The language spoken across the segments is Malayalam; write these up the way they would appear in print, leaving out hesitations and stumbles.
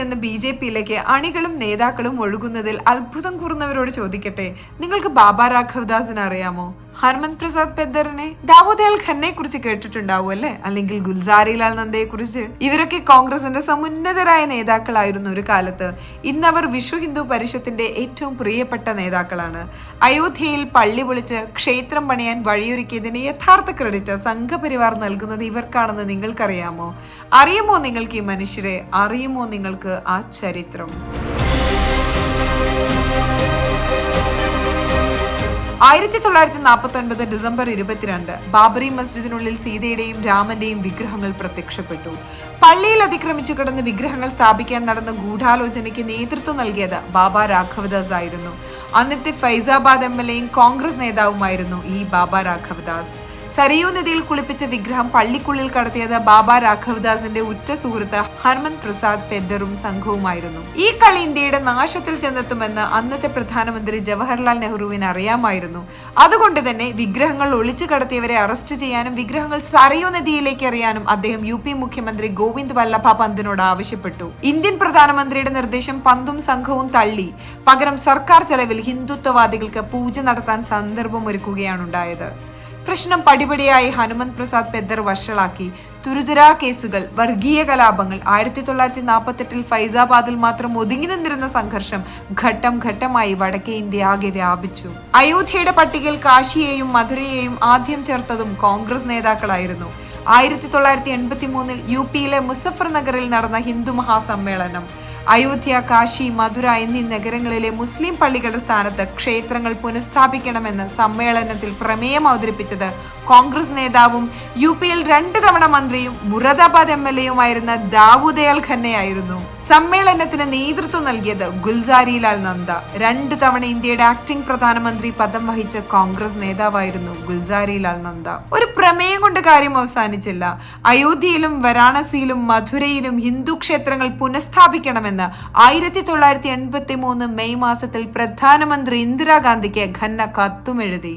നിന്ന് BJP-യിലേക്ക് അണികളും നേതാക്കളും ഒഴുകുന്നതിൽ അത്ഭുതം കൂറുന്നവരോട് ചോദിക്കട്ടെ, നിങ്ങൾക്ക് ബാബ രാഘവദാസിനെ അറിയാമോ? ഹർമന്ത് പ്രസാദ് പെദ്ദറിനെ, ദാവൂദ് അൽ ഖന്നെ കുറിച്ച് കേട്ടിട്ടുണ്ടാവും അല്ലെ? അല്ലെങ്കിൽ ഗുൽസാരിലാൽ നന്ദയെ കുറിച്ച്. ഇവരൊക്കെ കോൺഗ്രസിന്റെ സമുന്നതരായ നേതാക്കളായിരുന്നു ഒരു കാലത്ത്. ഇന്നവർ വിശ്വ ഹിന്ദു പരിഷത്തിന്റെ ഏറ്റവും പ്രിയപ്പെട്ട നേതാക്കളാണ്. അയോധ്യയിൽ പള്ളി പൊളിച്ച് ക്ഷേത്രം പണിയാൻ വഴിയൊരുക്കിയതിന് യഥാർത്ഥ ക്രെഡിറ്റ് സംഘപരിവാർ നൽകുന്നത് ഇവർക്കാണെന്ന് നിങ്ങൾക്കറിയാമോ? അറിയുമോ നിങ്ങൾക്ക് ഈ മനുഷ്യരെ? അറിയുമോ നിങ്ങൾക്ക് ആ ചരിത്രം? 1949 ഡിസംബർ 22 ബാബറി മസ്ജിദിനുള്ളിൽ സീതയുടെയും രാമന്റെയും വിഗ്രഹങ്ങൾ പ്രത്യക്ഷപ്പെട്ടു. പള്ളിയിൽ അതിക്രമിച്ചു കിടന്ന് വിഗ്രഹങ്ങൾ സ്ഥാപിക്കാൻ നടന്ന ഗൂഢാലോചനയ്ക്ക് നേതൃത്വം നൽകിയത് ബാബ രാഘവദാസ് ആയിരുന്നു. അന്നത്തെ ഫൈസാബാദ് MLA-യും കോൺഗ്രസ് നേതാവുമായിരുന്നു ഈ ബാബ രാഘവദാസ്. സരയൂ നദിയിൽ കുളിപ്പിച്ച വിഗ്രഹം പള്ളിക്കുള്ളിൽ കടത്തിയത് ബാബ രാഘവദാസിന്റെ ഉറ്റ സുഹൃത്ത് ഹർമന്ത് പ്രസാദ് പെദ്ദറും സംഘവുമായിരുന്നു. ഈ കളി ഇന്ത്യയുടെ നാശത്തിൽ ചെന്നെത്തുമെന്ന് അന്നത്തെ പ്രധാനമന്ത്രി ജവഹർലാൽ നെഹ്റുവിന് അറിയാമായിരുന്നു. അതുകൊണ്ട് തന്നെ വിഗ്രഹങ്ങൾ ഒളിച്ചു കടത്തിയവരെ അറസ്റ്റ് ചെയ്യാനും വിഗ്രഹങ്ങൾ സരയൂ നദിയിലേക്ക് എറിയാനും അദ്ദേഹം UP മുഖ്യമന്ത്രി ഗോവിന്ദ് വല്ലഭ പന്തിനോട് ആവശ്യപ്പെട്ടു. ഇന്ത്യൻ പ്രധാനമന്ത്രിയുടെ നിർദ്ദേശം പന്തും സംഘവും തള്ളി. പകരം സർക്കാർ ചെലവിൽ ഹിന്ദുത്വവാദികൾക്ക് പൂജ നടത്താൻ സന്ദർഭമൊരുക്കുകയാണുണ്ടായത്. പ്രശ്നം പടിപടിയായി ഹനുമന്ത് പ്രസാദ് പെദ്ദർ വഷളാക്കി. തുരുതുരാ കേസുകൾ, വർഗീയ കലാപങ്ങൾ. 1948 ഫൈസാബാദിൽ മാത്രം ഒതുങ്ങി നിന്നിരുന്ന സംഘർഷം ഘട്ടം ഘട്ടമായി വടക്കേ ഇന്ത്യ ആകെ വ്യാപിച്ചു. അയോധ്യയുടെ പട്ടികയിൽ കാശിയെയും മധുരയെയും ആദ്യം ചേർത്തതും കോൺഗ്രസ് നേതാക്കളായിരുന്നു. 1983 UP-യിലെ മുസഫർ നഗറിൽ നടന്ന ഹിന്ദു മഹാസമ്മേളനം അയോധ്യ, കാശി, മധുര എന്നീ നഗരങ്ങളിലെ മുസ്ലിം പള്ളികളുടെ സ്ഥാനത്ത് ക്ഷേത്രങ്ങൾ പുനഃസ്ഥാപിക്കണമെന്ന് സമ്മേളനത്തിൽ പ്രമേയം അവതരിപ്പിച്ചത് കോൺഗ്രസ് നേതാവും UP-യിൽ 2 തവണ മന്ത്രിയും മുറാദാബാദ് MLA-യുമായിരുന്ന ദാവൂദ് അൽ ഖന്നെയായിരുന്നു. സമ്മേളനത്തിന് നേതൃത്വം നൽകിയത് ഗുൽസാരിലാൽ നന്ദ. 2 തവണ ഇന്ത്യയുടെ ആക്ടിംഗ് പ്രധാനമന്ത്രി പദം വഹിച്ച കോൺഗ്രസ് നേതാവായിരുന്നു ഗുൽസാരിലാൽ നന്ദ. ഒരു പ്രമേയം കൊണ്ട് കാര്യം അവസാനിച്ചില്ല. അയോധ്യയിലും വാരാണസിയിലും മധുരയിലും ഹിന്ദു ക്ഷേത്രങ്ങൾ പുനഃസ്ഥാപിക്കണമെന്ന് 1983 മെയ് മാസത്തിൽ പ്രധാനമന്ത്രി ഇന്ദിരാഗാന്ധിക്ക് ഖന്ന കത്തുമെഴുതി.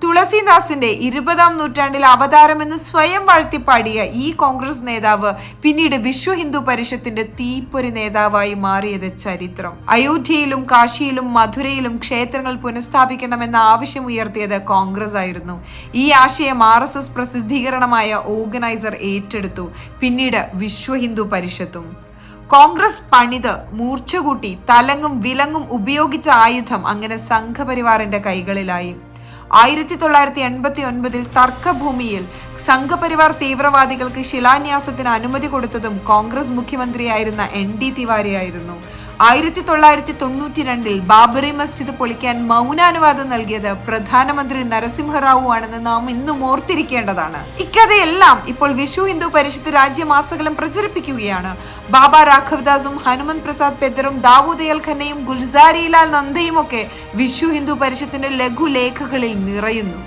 തുളസിദാസിന്റെ 20-ാം നൂറ്റാണ്ടിൽ അവതാരം എന്ന് സ്വയം വാഴ്ത്തിപ്പാടിയ ഈ കോൺഗ്രസ് നേതാവ് പിന്നീട് വിശ്വ ഹിന്ദു പരിഷത്തിന്റെ തീപ്പൊരി നേതാവായി മാറിയത് ചരിത്രം. അയോധ്യയിലും കാശിയിലും മധുരയിലും ക്ഷേത്രങ്ങൾ പുനഃസ്ഥാപിക്കണമെന്ന ആവശ്യം ഉയർത്തിയത് കോൺഗ്രസ് ആയിരുന്നു. ഈ ആശയം RSS പ്രസിദ്ധീകരണമായ ഓർഗനൈസർ ഏറ്റെടുത്തു. പിന്നീട് വിശ്വ ഹിന്ദു പരിഷത്തും. കോൺഗ്രസ് പണിത് മൂർച്ചകൂട്ടി തലങ്ങും വിലങ്ങും ഉപയോഗിച്ച ആയുധം അങ്ങനെ സംഘപരിവാറിന്റെ കൈകളിലായി. 1989 തർക്കഭൂമിയിൽ സംഘപരിവാർ തീവ്രവാദികൾക്ക് ശിലാന്യാസത്തിന് അനുമതി കൊടുത്തതും കോൺഗ്രസ് മുഖ്യമന്ത്രിയായിരുന്ന ND തിവാരി ആയിരുന്നു. 1992 ബാബറി മസ്ജിദ് പൊളിക്കാൻ മൗനാനുവാദം നൽകിയത് പ്രധാനമന്ത്രി നരസിംഹറാവു ആണെന്ന് നാം ഇന്നും ഓർത്തിരിക്കേണ്ടതാണ്. ഇക്കഥയെല്ലാം ഇപ്പോൾ വിശ്വ ഹിന്ദു പരിഷത്ത് രാജ്യമാസകലം പ്രചരിപ്പിക്കുകയാണ്. ബാബ രാഘവദാസും ഹനുമന്ത് പ്രസാദ് പെദ്ദറും ദാവൂദ് അൽ ഖന്നയും ഗുൽസാരിലാൽ നന്ദയും ഒക്കെ വിശ്വ ഹിന്ദു പരിഷത്തിന്റെ ലഘുലേഖകളിൽ നിറയുന്നു.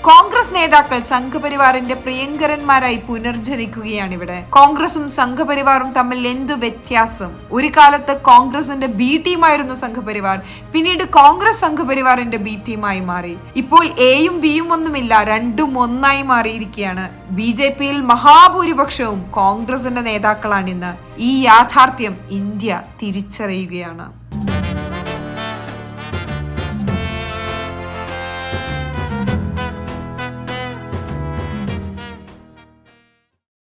കോൺഗ്രസ് നേതാക്കൾ സംഘപരിവാറിന്റെ പ്രിയങ്കരന്മാരായി പുനർജനിക്കുകയാണിവിടെ. കോൺഗ്രസും സംഘപരിവാറും തമ്മിൽ എന്തു വ്യത്യാസം? ഒരു കാലത്ത് കോൺഗ്രസിന്റെ B ടീമായിരുന്നു സംഘപരിവാർ. പിന്നീട് കോൺഗ്രസ് സംഘപരിവാറിന്റെ B ടീമായി മാറി. ഇപ്പോൾ Aയും Bയും ഒന്നുമില്ല, രണ്ടും ഒന്നായി മാറിയിരിക്കുകയാണ്. BJP-യിൽ മഹാഭൂരിപക്ഷവും കോൺഗ്രസിന്റെ നേതാക്കളാണിന്ന്. ഈ യാഥാർത്ഥ്യം ഇന്ത്യ തിരിച്ചറിയുകയാണ്.